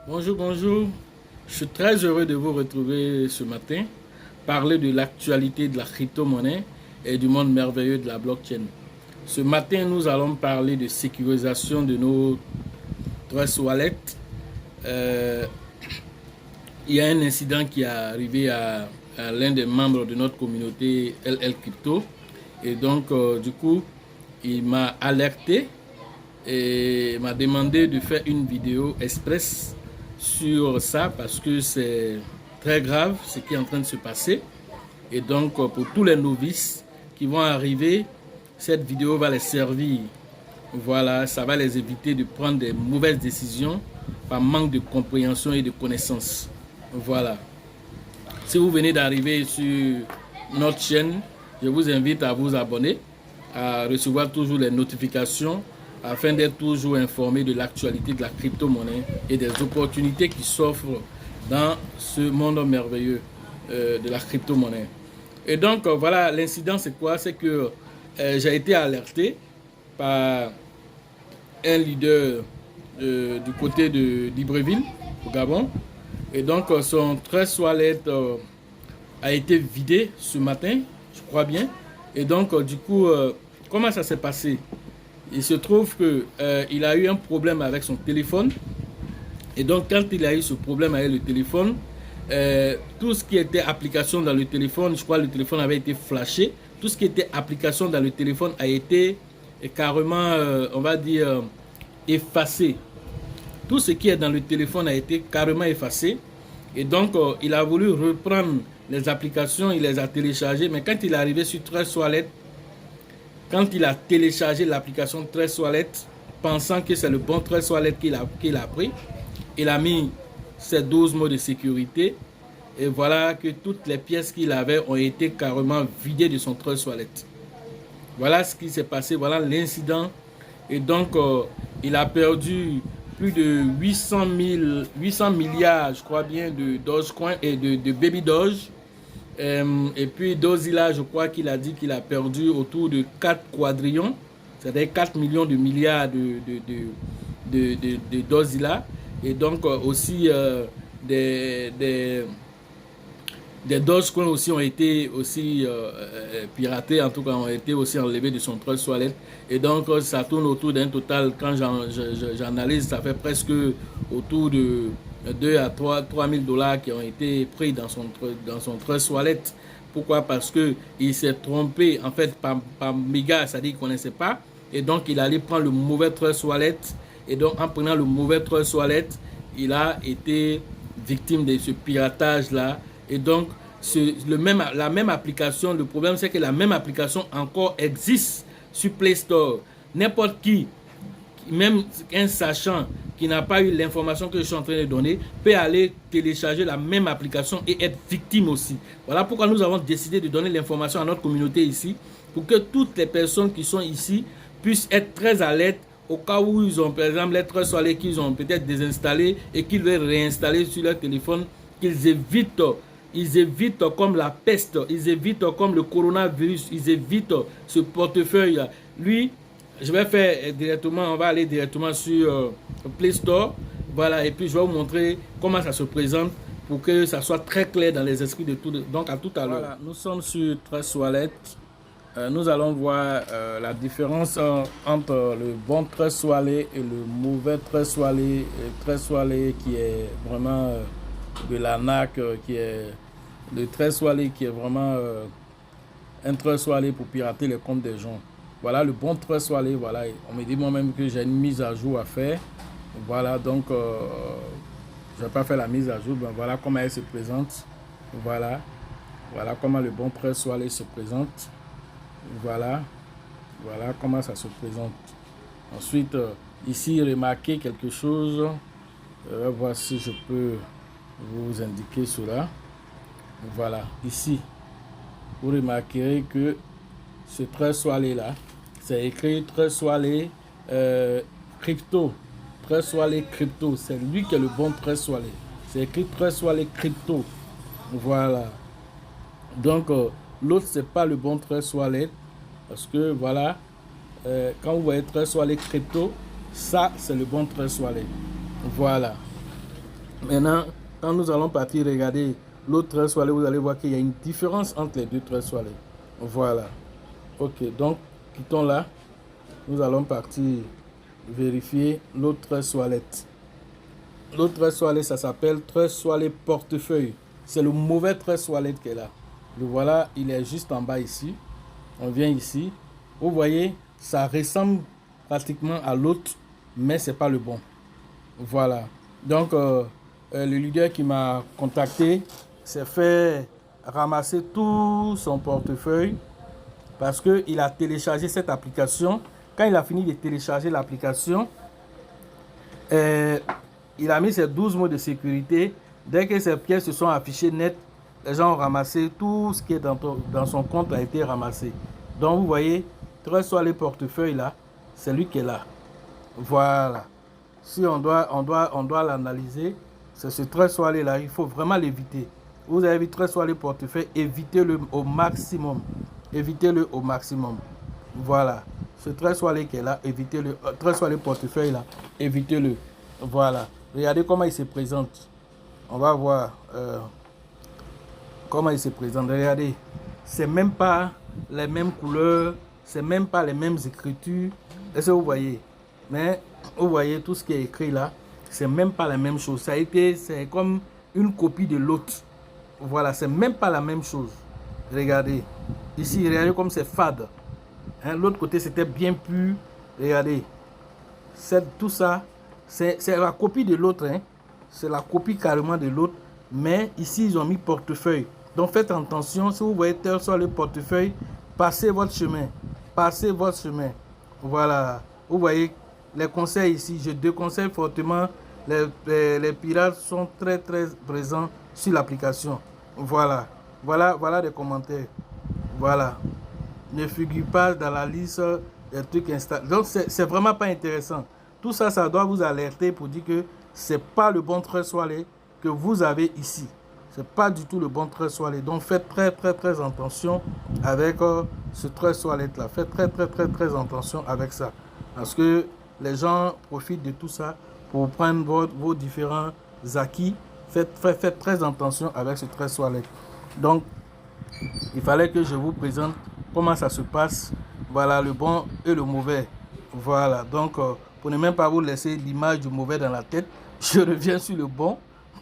Bonjour, bonjour. Je suis très heureux de vous retrouver ce matin, parler de l'actualité de la crypto-monnaie et du monde merveilleux de la blockchain. Ce matin, nous allons parler de sécurisation de nos Trust Wallet. Euh, il y a un incident qui est arrivé à l'un des membres de notre communauté LL Crypto. Et donc, du coup, il m'a alerté et m'a demandé de faire une vidéo express sur ça parce que c'est très grave ce qui est en train de se passer. Et donc, pour tous les novices qui vont arriver, cette vidéo va les servir. Voilà, ça va les éviter de prendre des mauvaises décisions par manque de compréhension et de connaissances. Voilà. Si vous venez d'arriver sur notre chaîne, je vous invite à vous abonner, à recevoir toujours les notifications afin d'être toujours informé de l'actualité de la crypto-monnaie et des opportunités qui s'offrent dans ce monde merveilleux de la crypto-monnaie. Et donc, voilà, l'incident, c'est quoi? C'est que j'ai été alerté par un leader du côté de d'Ibreville, au Gabon. Et donc, son Trust Wallet a été vidé ce matin, je crois bien. Et donc, du coup, comment ça s'est passé? Il se trouve que il a eu un problème avec son téléphone. Et donc, quand il a eu ce problème avec le téléphone, tout ce qui était application dans le téléphone, je crois que le téléphone avait été flashé. Tout ce qui était application dans le téléphone a été carrément, on va dire, effacé. Tout ce qui est dans le téléphone a été carrément effacé. Et donc, il a voulu reprendre les applications, il les a téléchargées. Mais quand il est arrivé sur Trust Wallet, quand il a téléchargé l'application Trust Wallet, pensant que c'est le bon Trust Wallet qu'il a pris, il a mis ses 12 mots de sécurité. Et voilà que toutes les pièces qu'il avait ont été carrément vidées de son Trust Wallet. Voilà ce qui s'est passé, voilà l'incident. Et donc, il a perdu plus de 800 milliards, je crois bien, de Dogecoin et de Baby Doge. Et puis Dozilla, je crois qu'il a dit qu'il a perdu autour de 4 quadrillions, c'est-à-dire 4 millions de milliards de Dozilla. Et donc aussi des Dogecoin aussi ont été aussi piratés, en tout cas ont été aussi enlevés de son Trust Wallet. Et donc ça tourne autour d'un total, quand j'analyse, ça fait presque autour de 2 à 3 000 dollars qui ont été pris dans son Trust Wallet. Pourquoi? Parce que il s'est trompé en fait par méga, c'est-à-dire qu'il ne connaissait pas. Et donc il allait prendre le mauvais Trust Wallet. Et donc en prenant le mauvais Trust Wallet, il a été victime de ce piratage-là. Et donc, la même application, le problème c'est que la même application encore existe sur Play Store. N'importe qui, même un sachant qui n'a pas eu l'information que je suis en train de donner, peut aller télécharger la même application et être victime aussi. Voilà pourquoi nous avons décidé de donner l'information à notre communauté ici, pour que toutes les personnes qui sont ici puissent être très alertes au cas où ils ont, par exemple, les Trust Wallet qu'ils ont peut-être désinstallé et qu'ils veulent réinstaller sur leur téléphone, qu'ils évitent. Ils évitent comme la peste, ils évitent comme le coronavirus, ils évitent ce portefeuille. Lui, je vais faire directement, on va aller directement sur Play Store. Voilà, et puis je vais vous montrer comment ça se présente pour que ça soit très clair dans les esprits de tout. Donc à tout à l'heure. Voilà, nous sommes sur Trust Wallet. Nous allons voir la différence entre le bon Trust Wallet et le mauvais Trust Wallet. Le Trust Wallet qui est vraiment de l'arnaque, qui est le Trust Wallet qui est vraiment un Trust Wallet pour pirater les comptes des gens. Voilà le bon Trust Wallet. Voilà, on me dit moi-même que j'ai une mise à jour à faire. Voilà, donc je ne vais pas faire la mise à jour. Ben, voilà comment elle se présente. Voilà, voilà comment le bon Trust Wallet se présente. Voilà, voilà comment ça se présente. Ensuite, ici, remarquez quelque chose. Je vais voir si je peux vous indiquer cela. Voilà, ici, vous remarquerez que ce Trust Wallet là, c'est écrit Trust Wallet crypto. Trust Wallet crypto, c'est lui qui est le bon Trust Wallet. C'est écrit Trust Wallet crypto. Voilà. Donc, l'autre, c'est pas le bon Trust Wallet. Parce que, voilà, quand vous voyez Trust Wallet crypto, ça, c'est le bon Trust Wallet. Voilà. Maintenant, quand nous allons partir regarder l'autre tresse soilée, vous allez voir qu'il y a une différence entre les deux tresses soilées. Voilà. Ok, donc quittons là. Nous allons partir vérifier l'autre tresse soilette. L'autre tresse soilée, ça s'appelle tresse soilée portefeuille. C'est le mauvais tresse soilette qui est là. Le voilà, il est juste en bas ici. On vient ici. Vous voyez, ça ressemble pratiquement à l'autre, mais c'est pas le bon. Voilà. Donc, le leader qui m'a contacté s'est fait ramasser tout son portefeuille parce qu'il a téléchargé cette application. Quand il a fini de télécharger l'application, il a mis ses 12 mots de sécurité. Dès que ces pièces se sont affichées net, les gens ont ramassé tout ce qui est dans son compte a été ramassé. Donc, vous voyez, tresse soilée portefeuille là, c'est lui qui est là. Voilà. Si on doit l'analyser, c'est ce tresse soilée là, il faut vraiment l'éviter. Vous avez vu tresse soilée portefeuille, évitez-le au maximum. Évitez-le au maximum. Voilà. Ce tresse soilée qui est là, évitez-le. Tresse soilée portefeuille là, évitez-le. Voilà. Regardez comment il se présente. On va voir comment il se présente. Regardez. C'est même pas les mêmes couleurs, c'est même pas les mêmes écritures. Est-ce que vous voyez? Mais vous voyez tout ce qui est écrit là, c'est même pas la même chose. C'est comme une copie de l'autre. Voilà, c'est même pas la même chose. Regardez. Ici, regardez comme c'est fade. Hein, l'autre côté, c'était bien pur. Regardez. Tout ça, c'est la copie de l'autre. Hein. C'est la copie carrément de l'autre. Mais ici, ils ont mis portefeuille. Donc, faites attention. Si vous voyez tel soit le portefeuille, passez votre chemin. Passez votre chemin. Voilà. Vous voyez les conseils ici. Je déconseille fortement. Les pirates sont très, très présents sur l'application. Voilà. Voilà des commentaires. Voilà. Ne figure pas dans la liste des trucs installés. Donc, c'est vraiment pas intéressant. Tout ça, ça doit vous alerter pour dire que c'est pas le bon tresse soilée que vous avez ici. C'est pas du tout le bon tresse soilée. Donc, faites très, très, très attention avec ce tresse soilette là. Faites très, très, très, très attention avec ça. Parce que les gens profitent de tout ça pour prendre vos différents acquis. Faites très attention avec ce tresse soilette. Donc, il fallait que je vous présente comment ça se passe. Voilà, le bon et le mauvais. Voilà, donc pour ne même pas vous laisser l'image du mauvais dans la tête, je reviens sur le bon.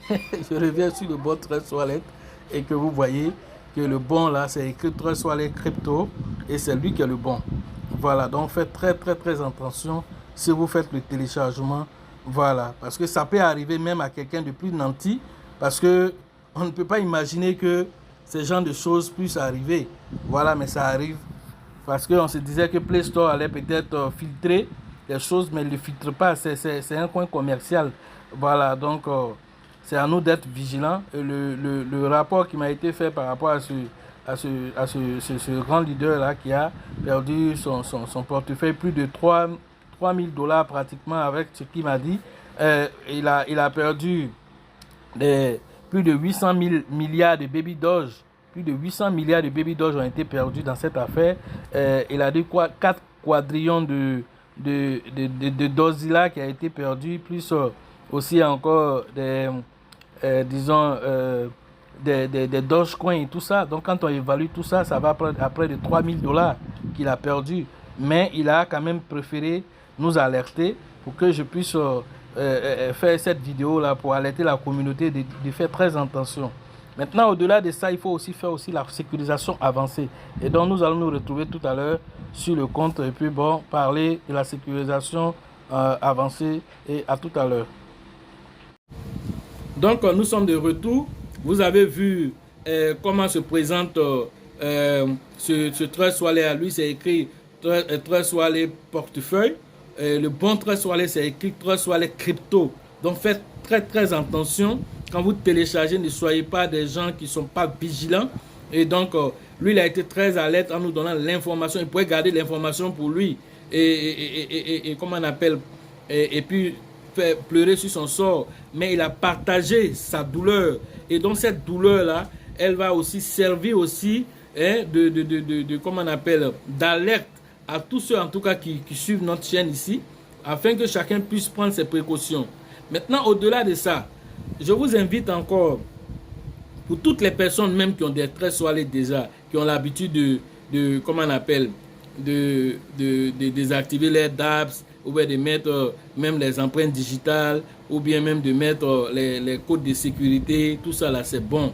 Je reviens sur le bon tresse soilette et que vous voyez que le bon là, c'est écrit tresse soilette crypto et c'est lui qui est le bon. Voilà, donc faites très très très attention si vous faites le téléchargement. Voilà, parce que ça peut arriver même à quelqu'un de plus nanti parce que on ne peut pas imaginer que ce genre de choses puissent arriver. Voilà, mais ça arrive. Parce qu'on se disait que Play Store allait peut-être filtrer les choses, mais il ne le filtre pas. C'est un coin commercial. Voilà, donc c'est à nous d'être vigilants. Et le rapport qui m'a été fait par rapport à ce grand leader-là qui a perdu son portefeuille, plus de 3 000 $ pratiquement avec ce qu'il m'a dit. Il a perdu plus de 800 milliards de baby doge. Plus de 800 milliards de baby doge ont été perdus dans cette affaire. Il a dit quoi? 4 quadrillions de Dozilla qui a été perdu, plus aussi encore des Dogecoin et tout ça. Donc quand on évalue tout ça, ça va à près de 3 000 $ qu'il a perdu. Mais il a quand même préféré nous alerter pour que je puisse faire cette vidéo là pour alerter la communauté de faire très attention. Maintenant, au-delà de ça, il faut aussi faire la sécurisation avancée. Et donc, nous allons nous retrouver tout à l'heure sur le compte et puis bon, parler de la sécurisation avancée et à tout à l'heure. Donc, nous sommes de retour. Vous avez vu comment se présente ce tresse soilée à lui. C'est écrit tresse soilée portefeuille. Le bon tresse soilée, c'est écrit tresse soilée crypto. Donc, faites très très attention. Quand vous téléchargez, ne soyez pas des gens qui ne sont pas vigilants. Et donc, lui, il a été très alerte en nous donnant l'information. Il pouvait garder l'information pour lui. Et comment on appelle? Et puis, faire pleurer sur son sort. Mais il a partagé sa douleur. Et donc, cette douleur-là, elle va aussi servir aussi comment on appelle, d'alerte à tous ceux, en tout cas, qui suivent notre chaîne ici, afin que chacun puisse prendre ses précautions. Maintenant, au-delà de ça, je vous invite encore, pour toutes les personnes même qui ont des traits soilés déjà, qui ont l'habitude comment on appelle, de désactiver les DApps, ou bien de mettre même les empreintes digitales, ou bien même de mettre les codes de sécurité, tout ça là c'est bon.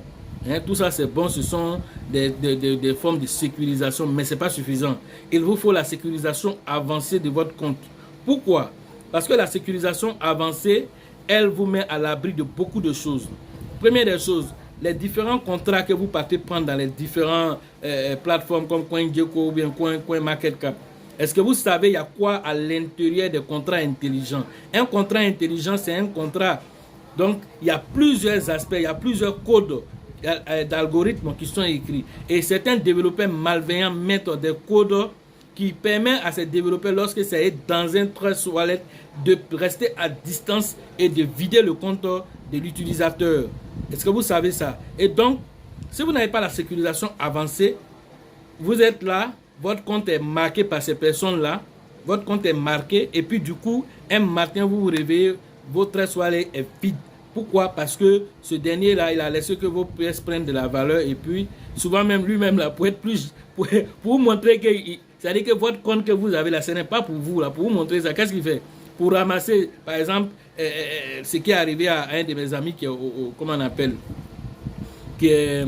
Hein, tout ça c'est bon, ce sont des formes de sécurisation, mais ce n'est pas suffisant. Il vous faut la sécurisation avancée de votre compte. Pourquoi? Parce que la sécurisation avancée, elle vous met à l'abri de beaucoup de choses. Première des choses, les différents contrats que vous partez prendre dans les différentes plateformes comme CoinGecko ou bien CoinMarketCap. Est-ce que vous savez il y a quoi à l'intérieur des contrats intelligents? Un contrat intelligent, c'est un contrat. Donc, il y a plusieurs aspects, il y a plusieurs codes d'algorithmes qui sont écrits. Et certains développeurs malveillants mettent des codes qui permettent à ces développeurs, lorsque c'est dans un trust wallet, de rester à distance et de vider le compte de l'utilisateur. Est-ce que vous savez ça? Et donc, si vous n'avez pas la sécurisation avancée, vous êtes là, votre compte est marqué par ces personnes-là, votre compte est marqué, et puis du coup, un matin, vous vous réveillez, votre trust wallet est vide. Pourquoi? Parce que ce dernier-là, il a laissé que vos pièces prennent de la valeur, et puis, souvent même lui-même, là, pour être plus, pour vous montrer que, c'est-à-dire que votre compte que vous avez là, ce n'est pas pour vous, là, pour vous montrer ça. Qu'est-ce qu'il fait? Pour ramasser, par exemple, ce qui est arrivé à un de mes amis qui est comment on appelle, qui est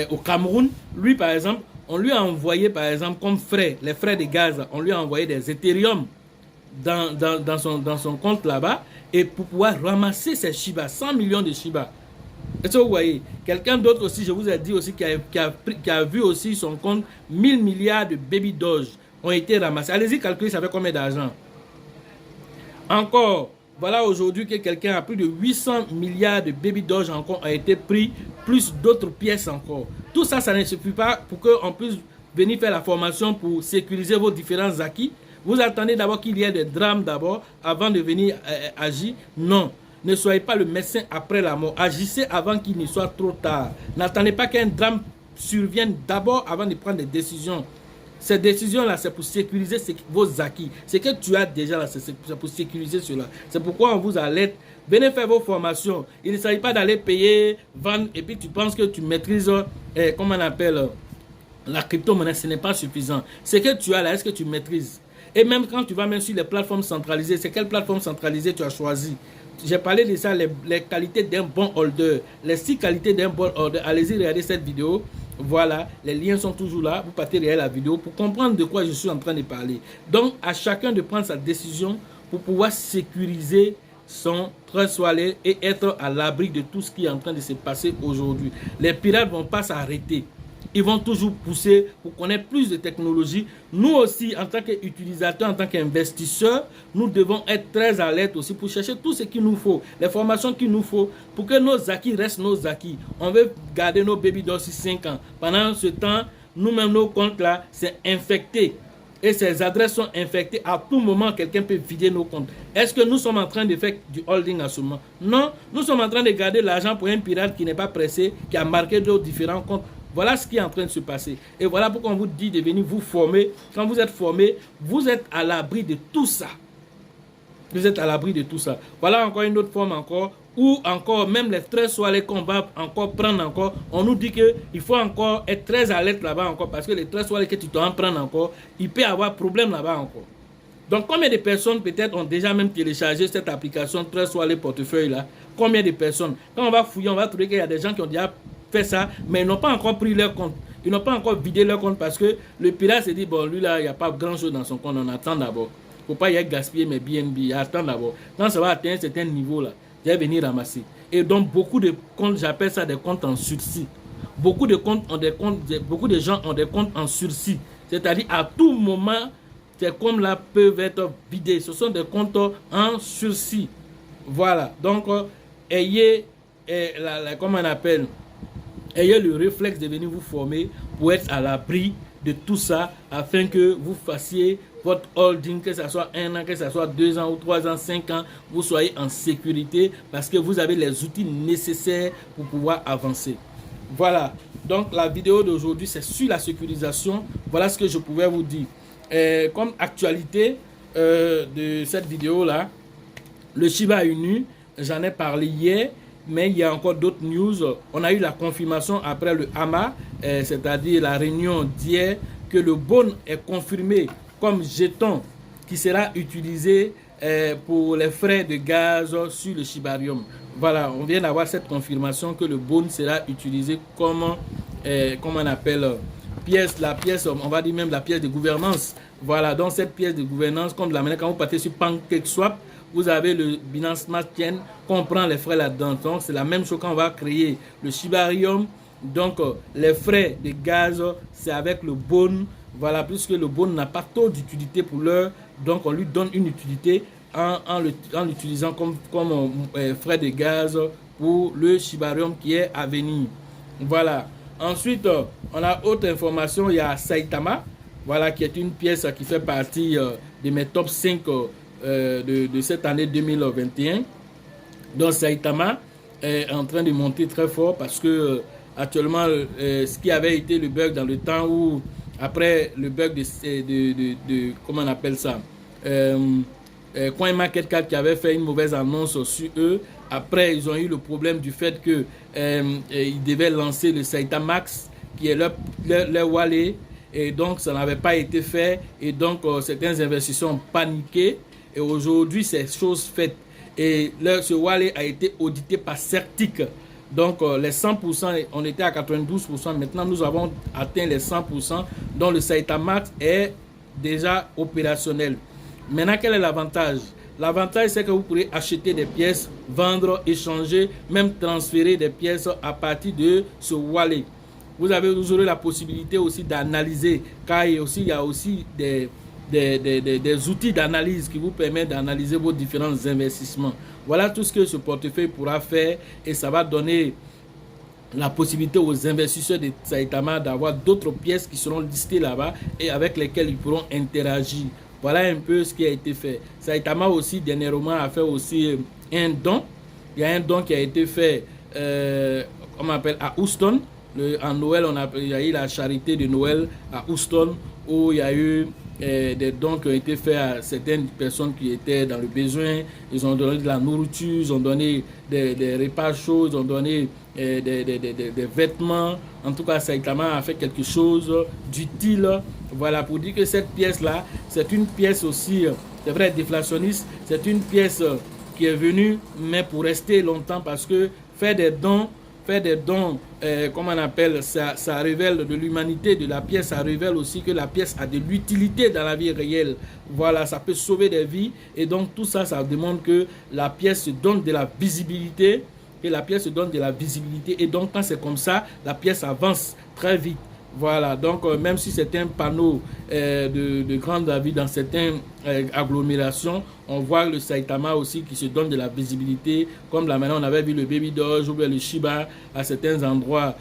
au Cameroun. Lui, par exemple, on lui a envoyé, par exemple, comme frais, les frais de gaz, on lui a envoyé des Ethereum dans son compte là-bas, et pour pouvoir ramasser ces Shiba, 100 millions de Shiba. Est-ce que vous voyez? Quelqu'un d'autre aussi, je vous ai dit aussi, qui a vu aussi son compte, 1000 milliards de Baby Doge ont été ramassés. Allez-y, calculez, ça fait combien d'argent? Encore, voilà aujourd'hui que quelqu'un a plus de 800 milliards de Baby Doge encore a été pris, plus d'autres pièces encore. Tout ça, ça ne suffit pas pour qu'on puisse venir faire la formation pour sécuriser vos différents acquis. Vous attendez d'abord qu'il y ait des drames d'abord, avant de venir agir. Non, ne soyez pas le médecin après la mort. Agissez avant qu'il ne soit trop tard. N'attendez pas qu'un drame survienne d'abord avant de prendre des décisions. Ces décisions-là, c'est pour sécuriser vos acquis. Ce que tu as déjà là, c'est pour sécuriser cela. C'est pourquoi on vous alerte. Venez faire vos formations. Il ne s'agit pas d'aller payer, vendre, et puis tu penses que tu maîtrises, comment on appelle, la crypto-monnaie. Ce n'est pas suffisant. Ce que tu as là, est-ce que tu maîtrises? Et même quand tu vas même sur les plateformes centralisées, c'est quelle plateforme centralisée tu as choisi? J'ai parlé de ça, les qualités d'un bon holder, les 6 qualités d'un bon holder. Allez-y, regardez cette vidéo. Voilà, les liens sont toujours là. Vous partez regarder la vidéo pour comprendre de quoi je suis en train de parler. Donc, à chacun de prendre sa décision pour pouvoir sécuriser son trust wallet et être à l'abri de tout ce qui est en train de se passer aujourd'hui. Les pirates ne vont pas s'arrêter. Ils vont toujours pousser pour connaître plus de technologies. Nous aussi, en tant qu'utilisateurs, en tant qu'investisseurs, nous devons être très alertes aussi pour chercher tout ce qu'il nous faut, les formations qu'il nous faut pour que nos acquis restent nos acquis. On veut garder nos baby dans 5 ans. Pendant ce temps, nous-mêmes, nos comptes là, c'est infecté. Et ces adresses sont infectées. À tout moment, quelqu'un peut vider nos comptes. Est-ce que nous sommes en train de faire du holding en ce moment? Non, nous sommes en train de garder l'argent pour un pirate qui n'est pas pressé, qui a marqué nos différents comptes. Voilà ce qui est en train de se passer. Et voilà pourquoi on vous dit de venir vous former. Quand vous êtes formé, vous êtes à l'abri de tout ça. Vous êtes à l'abri de tout ça. Voilà encore une autre forme encore. Ou encore, même les stress soirées qu'on va encore prendre encore, on nous dit qu'il faut encore être très alerte là-bas encore. Parce que les stress soirées que tu dois en prendre encore, il peut y avoir problème là-bas encore. Donc, combien de personnes peut-être ont déjà même téléchargé cette application Trust Wallet Portefeuille là? Combien de personnes? Quand on va fouiller, on va trouver qu'il y a des gens qui ont déjà fait ça, mais ils n'ont pas encore pris leur compte. Ils n'ont pas encore vidé leur compte parce que le pirate s'est dit, bon, lui là, il n'y a pas grand chose dans son compte, on attend d'abord. Il ne faut pas y aller gaspiller mes BNB, attends d'abord. Quand ça va atteindre un certain niveau là, je vais venir ramasser. Et donc, beaucoup de comptes, j'appelle ça des comptes en sursis. Beaucoup de comptes ont des comptes, beaucoup de gens ont des comptes en sursis. C'est-à-dire, à tout moment, ces comptes-là peuvent être vidés. Ce sont des comptes en sursis. Voilà. Donc, ayez, comment on appelle, ayez le réflexe de venir vous former pour être à l'abri de tout ça afin que vous fassiez votre holding, que ce soit 1 an, que ce soit 2 ans ou 3 ans, 5 ans, vous soyez en sécurité parce que vous avez les outils nécessaires pour pouvoir avancer. Voilà. Donc, la vidéo d'aujourd'hui, c'est sur la sécurisation. Voilà ce que je pouvais vous dire. Comme actualité de cette vidéo-là, le Shiba Inu, j'en ai parlé hier. mais il y a encore d'autres news. On a eu la confirmation après le AMA, c'est-à-dire la réunion d'hier, que le BON est confirmé comme jeton qui sera utilisé pour les frais de gaz sur le Shibarium. Voilà, on vient d'avoir cette confirmation que le BON sera utilisé comme, comment on appelle, la pièce, on va dire même la pièce de gouvernance. Voilà, donc cette pièce de gouvernance, comme de la manière quand vous partez sur PancakeSwap, vous avez le Binance Smart Chain, qu'on prend les frais là-dedans. Donc c'est la même chose quand on va créer le Shibarium. Donc les frais de gaz, c'est avec le BON. Voilà, puisque le BON n'a pas trop d'utilité pour l'heure, donc on lui donne une utilité en l'utilisant comme frais de gaz pour le Shibarium qui est à venir. Voilà. Ensuite, on a autre information, il y a Saitama, voilà, qui est une pièce qui fait partie de mes top 5 de cette année 2021. Donc Saitama est en train de monter très fort parce que actuellement, ce qui avait été le bug dans le temps où, après le bug de comment on appelle ça, CoinMarketCap qui avait fait une mauvaise annonce sur eux. Après, ils ont eu le problème du fait que ils devaient lancer le Saitamax, qui est leur wallet, et donc ça n'avait pas été fait. Et donc, certains investisseurs ont paniqué. Et aujourd'hui, c'est chose faite. Et ce wallet a été audité par Certic. Donc, les 100%, on était à 92%. Maintenant, nous avons atteint les 100%. Donc, le Saitamax est déjà opérationnel. Maintenant, quel est l'avantage? L'avantage, c'est que vous pourrez acheter des pièces, vendre, échanger, même transférer des pièces à partir de ce wallet. Vous aurez la possibilité aussi d'analyser, car il y a aussi des outils d'analyse qui vous permettent d'analyser vos différents investissements. Voilà tout ce que ce portefeuille pourra faire, et ça va donner la possibilité aux investisseurs de Saitama d'avoir d'autres pièces qui seront listées là-bas et avec lesquelles ils pourront interagir. Voilà un peu ce qui a été fait. Saitama aussi dernièrement a fait aussi un don. Il y a un don qui a été fait on appelle à Houston. En Noël, il y a eu la charité de Noël à Houston où il y a eu des dons qui ont été faits à certaines personnes qui étaient dans le besoin. Ils ont donné de la nourriture, ils ont donné des repas chauds, ils ont donné des vêtements. En tout cas, Saitama a fait quelque chose d'utile. Voilà, pour dire que cette pièce-là, c'est une pièce aussi, c'est vrai, déflationniste. C'est une pièce qui est venue, mais pour rester longtemps, parce que faire des dons, comment on appelle, ça révèle de l'humanité de la pièce, ça révèle aussi que la pièce a de l'utilité dans la vie réelle. Voilà, ça peut sauver des vies. Et donc tout ça, ça demande que la pièce se donne de la visibilité, et donc quand c'est comme ça, la pièce avance très vite. Voilà, donc même si c'est un panneau de grande avis dans certaines agglomérations, on voit le Saitama aussi qui se donne de la visibilité, comme là maintenant on avait vu le Baby Doge ou le Shiba à certains endroits,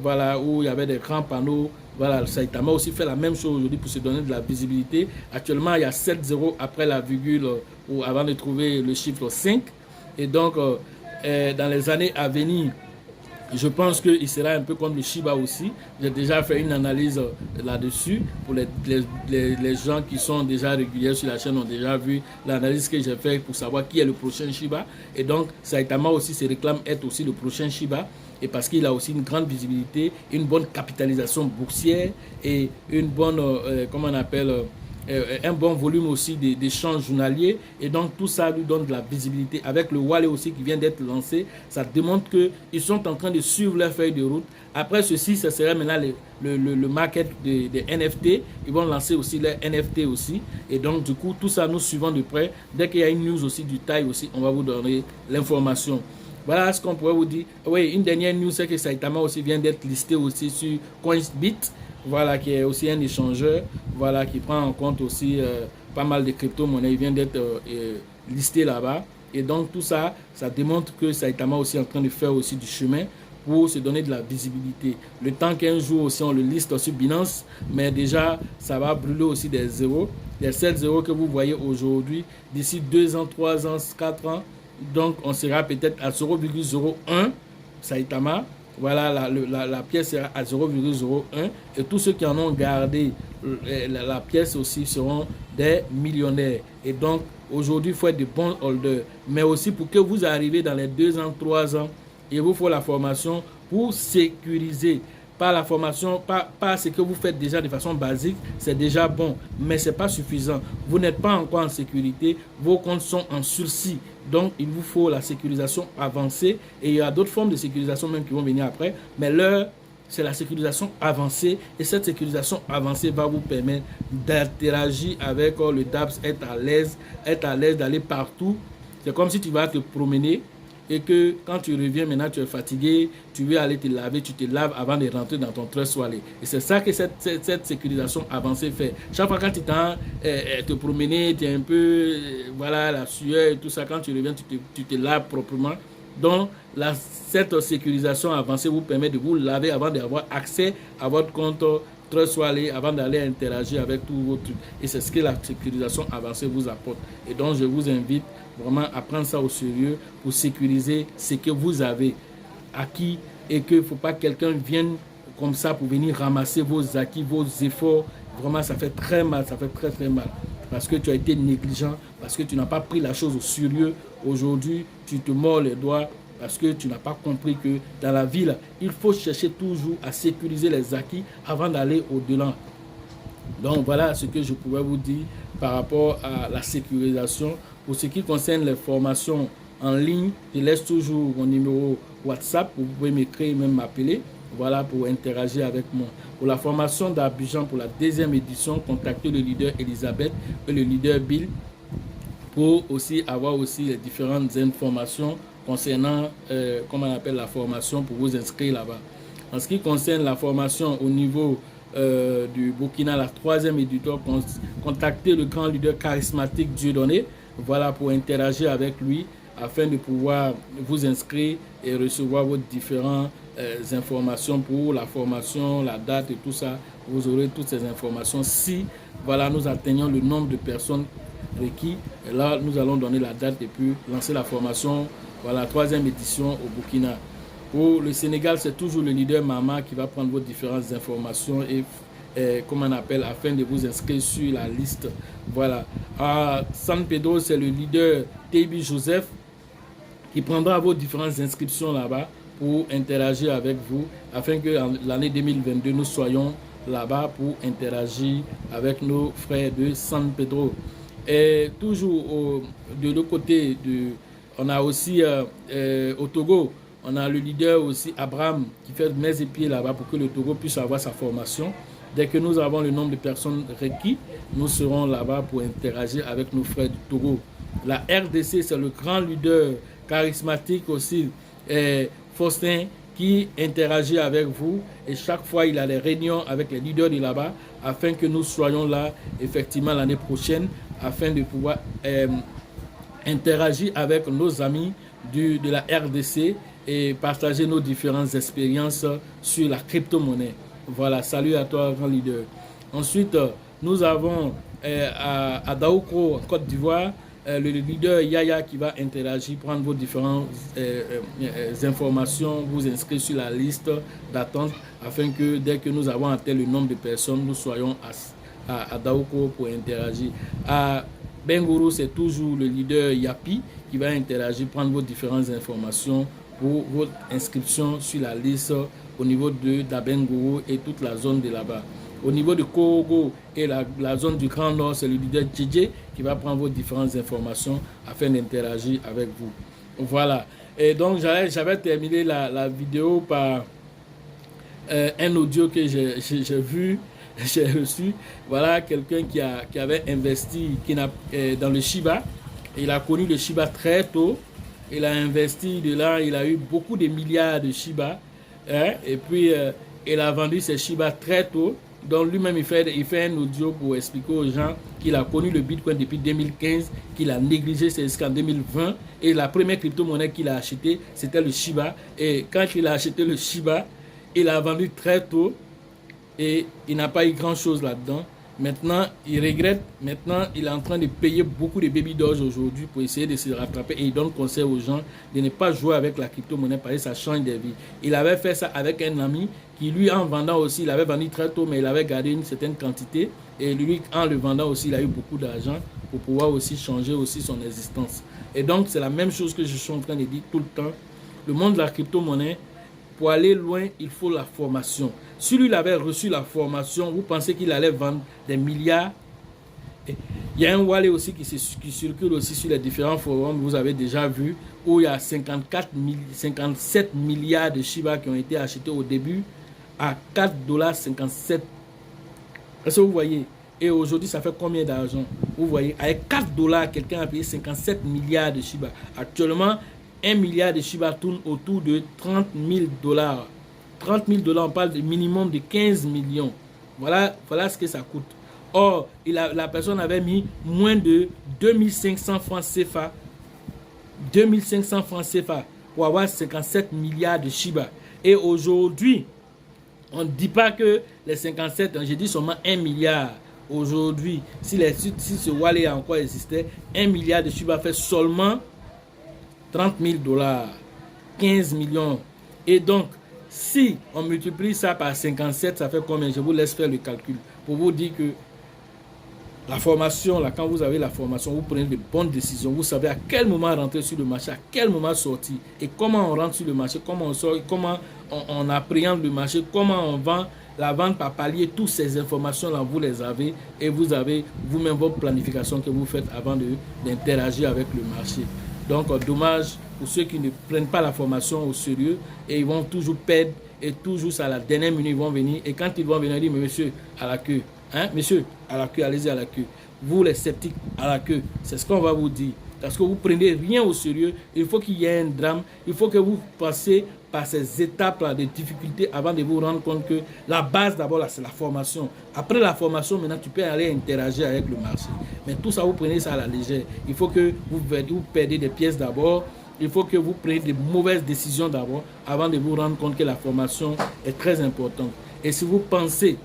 voilà, où il y avait des grands panneaux. Voilà, le Saitama aussi fait la même chose aujourd'hui pour se donner de la visibilité. Actuellement, il y a 7 zéros après la virgule ou avant de trouver le chiffre 5. Et donc, dans les années à venir, je pense qu'il sera un peu comme le Shiba aussi. J'ai déjà fait une analyse là-dessus. Pour les gens qui sont déjà réguliers sur la chaîne ont déjà vu l'analyse que j'ai faite pour savoir qui est le prochain Shiba. Et donc, Saitama aussi se réclame être aussi le prochain Shiba. Et parce qu'il a aussi une grande visibilité, une bonne capitalisation boursière et une bonne, comment on appelle, un bon volume aussi d'échanges journaliers, et donc tout ça lui donne de la visibilité. Avec le wallet aussi qui vient d'être lancé, ça démontre qu'ils sont en train de suivre leur feuille de route. Après ceci, ça serait maintenant le market des NFT. Ils vont lancer aussi leurs NFT aussi, et donc du coup tout ça nous suivons de près. Dès qu'il y a une news aussi du taille aussi, on va vous donner l'information. Voilà ce qu'on pourrait vous dire. Oui, une dernière news, c'est que Saitama aussi vient d'être listé aussi sur Coinbit. Voilà, qui est aussi un échangeur, voilà, qui prend en compte aussi pas mal de crypto-monnaies. Il vient d'être listé là-bas. Et donc tout ça, ça démontre que Saitama aussi est en train de faire aussi du chemin pour se donner de la visibilité. Le temps qu'un jour aussi on le liste sur Binance, mais déjà ça va brûler aussi des zéros. Les 7 zéros que vous voyez aujourd'hui, d'ici 2 ans, 3 ans, 4 ans, donc on sera peut-être à 0,01 Saitama. Voilà, la pièce sera à 0,01 et tous ceux qui en ont gardé la pièce aussi seront des millionnaires. Et donc, aujourd'hui, il faut être de bons holders. Mais aussi pour que vous arriviez dans les 2 ans, 3 ans, il vous faut la formation pour sécuriser. Pas la formation, pas ce que vous faites déjà de façon basique, c'est déjà bon, mais ce n'est pas suffisant. Vous n'êtes pas encore en sécurité, vos comptes sont en sursis. Donc, il vous faut la sécurisation avancée. Et il y a d'autres formes de sécurisation même qui vont venir après. Mais l'heure, c'est la sécurisation avancée. Et cette sécurisation avancée va vous permettre d'interagir avec le DApps, être à l'aise d'aller partout. C'est comme si tu vas te promener et que quand tu reviens maintenant, tu es fatigué, tu veux aller te laver, tu te laves avant de rentrer dans ton trust wallet. Et c'est ça que cette sécurisation avancée fait. Chaque fois quand tu t'en te promener, tu es un peu, voilà, la sueur et tout ça, quand tu reviens, tu te laves proprement. Donc, cette sécurisation avancée vous permet de vous laver avant d'avoir accès à votre compte Trust Wallet, avant d'aller interagir avec tous vos trucs. Et c'est ce que la sécurisation avancée vous apporte. Et donc, je vous invite vraiment à prendre ça au sérieux pour sécuriser ce que vous avez acquis et qu'il ne faut pas que quelqu'un vienne comme ça pour venir ramasser vos acquis, vos efforts. Vraiment, ça fait très mal, ça fait très très mal. Parce que tu as été négligent, parce que tu n'as pas pris la chose au sérieux. Aujourd'hui, tu te mords les doigts parce que tu n'as pas compris que dans la vie, là, il faut chercher toujours à sécuriser les acquis avant d'aller au-delà. Donc voilà ce que je pouvais vous dire par rapport à la sécurisation. Pour ce qui concerne les formations en ligne, je laisse toujours mon numéro WhatsApp. Vous pouvez m'écrire, même m'appeler. Voilà, pour interagir avec moi. Pour la formation d'Abidjan, pour la 2e édition, contactez le leader Elisabeth et le leader Bill pour aussi avoir aussi les différentes informations concernant, comment on appelle la formation, pour vous inscrire là-bas. En ce qui concerne la formation au niveau du Burkina, la 3e édition, contactez le grand leader charismatique Dieudonné, voilà, pour interagir avec lui afin de pouvoir vous inscrire et recevoir vos différentes informations pour la formation, la date et tout ça. Vous aurez toutes ces informations si, voilà, nous atteignons le nombre de personnes requis. Et là, nous allons donner la date et puis lancer la formation, voilà, 3e édition au Burkina. Pour le Sénégal, c'est toujours le leader Mama qui va prendre vos différentes informations et comment on appelle, afin de vous inscrire sur la liste. Voilà. À San Pedro, c'est le leader Tebi Joseph qui prendra vos différentes inscriptions là-bas pour interagir avec vous, afin que l'année 2022, nous soyons là-bas pour interagir avec nos frères de San Pedro. Et toujours de l'autre côté, on a aussi au Togo, on a le leader aussi, Abraham, qui fait mes épieds là-bas pour que le Togo puisse avoir sa formation. Dès que nous avons le nombre de personnes requis, nous serons là-bas pour interagir avec nos frères du Togo. La RDC, c'est le grand leader charismatique aussi, Faustin, qui interagit avec vous. Et chaque fois, il a des réunions avec les leaders de là-bas, afin que nous soyons là, effectivement, l'année prochaine, afin de pouvoir interagir avec nos amis de la RDC et partager nos différentes expériences sur la crypto-monnaie. Voilà, salut à toi, grand leader. Ensuite, nous avons à Daoukro, en Côte d'Ivoire, le leader Yaya qui va interagir, prendre vos différentes informations, vous inscrire sur la liste d'attente, afin que dès que nous avons atteint le nombre de personnes, nous soyons à Daoukro pour interagir. À Bengourou, c'est toujours le leader Yapi qui va interagir, prendre vos différentes informations pour votre inscription sur la liste au niveau d'Abengourou et toute la zone de là-bas. Au niveau de Korogo et la zone du Grand Nord, c'est le leader Djedje qui va prendre vos différentes informations afin d'interagir avec vous. Voilà. Et donc, j'avais terminé la vidéo par un audio que j'ai vu, j'ai reçu. Voilà, quelqu'un qui avait investi dans le Shiba. Il a connu le Shiba très tôt. Il a investi de là, il a eu beaucoup de milliards de Shiba. Et puis, il a vendu ses Shiba très tôt. Donc, lui-même, il fait un audio pour expliquer aux gens qu'il a connu le Bitcoin depuis 2015, qu'il a négligé jusqu'en 2020. Et la première crypto-monnaie qu'il a achetée, c'était le Shiba. Et quand il a acheté le Shiba, il a vendu très tôt. Et il n'a pas eu grand-chose là-dedans. Maintenant, il regrette. Maintenant, il est en train de payer beaucoup de baby dollars aujourd'hui pour essayer de se rattraper. Et il donne conseil aux gens de ne pas jouer avec la crypto-monnaie parce que ça change des vies. Il avait fait ça avec un ami qui, lui, en vendant aussi, il avait vendu très tôt, mais il avait gardé une certaine quantité. Et lui, en le vendant aussi, il a eu beaucoup d'argent pour pouvoir aussi changer aussi son existence. Et donc, c'est la même chose que je suis en train de dire tout le temps. Le monde de la crypto-monnaie, pour aller loin, il faut la formation. Si lui il avait reçu la formation, vous pensez qu'il allait vendre des milliards? Il y a un wallet aussi qui circule aussi sur les différents forums, vous avez déjà vu, où il y a 57 milliards de Shiba qui ont été achetés au début à 4,57 $. Est-ce que vous voyez? Et aujourd'hui, ça fait combien d'argent? Vous voyez, avec 4 $, quelqu'un a payé 57 milliards de Shiba. Actuellement, 1 milliard de Shiba tourne autour de 30 000 $. 30 000 $, on parle de minimum de 15 millions. Voilà ce que ça coûte. Or, la personne avait mis moins de 2500 francs CFA. 2500 francs CFA pour avoir 57 milliards de Shiba. Et aujourd'hui, on ne dit pas que les 57, j'ai dit seulement 1 milliard. Aujourd'hui, si ce wallet encore existait, 1 milliard de Shiba fait seulement 30 000 $, 15 millions. Et donc, si on multiplie ça par 57, ça fait combien? Je vous laisse faire le calcul pour vous dire que la formation, là, quand vous avez la formation, vous prenez de bonnes décisions. Vous savez à quel moment rentrer sur le marché, à quel moment sortir. Et comment on rentre sur le marché, comment on sort, comment on appréhende le marché, comment on vend. La vente par palier, toutes ces informations-là, vous les avez. Et vous avez vous-même votre planification que vous faites avant d'interagir avec le marché. Donc, dommage pour ceux qui ne prennent pas la formation au sérieux et ils vont toujours perdre et toujours à la dernière minute ils vont venir. Et quand ils vont venir, ils disent, mais monsieur, à la queue. Hein, monsieur, à la queue, allez-y à la queue. Vous, les sceptiques, à la queue. C'est ce qu'on va vous dire. Parce que vous ne prenez rien au sérieux. Il faut qu'il y ait un drame. Il faut que vous passiez par ces étapes-là de difficultés avant de vous rendre compte que la base d'abord, c'est la formation. Après la formation, maintenant, tu peux aller interagir avec le marché. Mais tout ça, vous prenez ça à la légère. Il faut que vous perdez des pièces d'abord. Il faut que vous preniez de mauvaises décisions d'abord avant de vous rendre compte que la formation est très importante. Et si vous pensez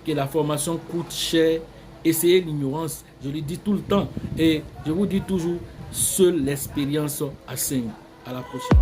que la formation coûte cher, essayez l'ignorance. Je le dis tout le temps. Et je vous dis toujours, seule l'expérience enseigne. À la prochaine.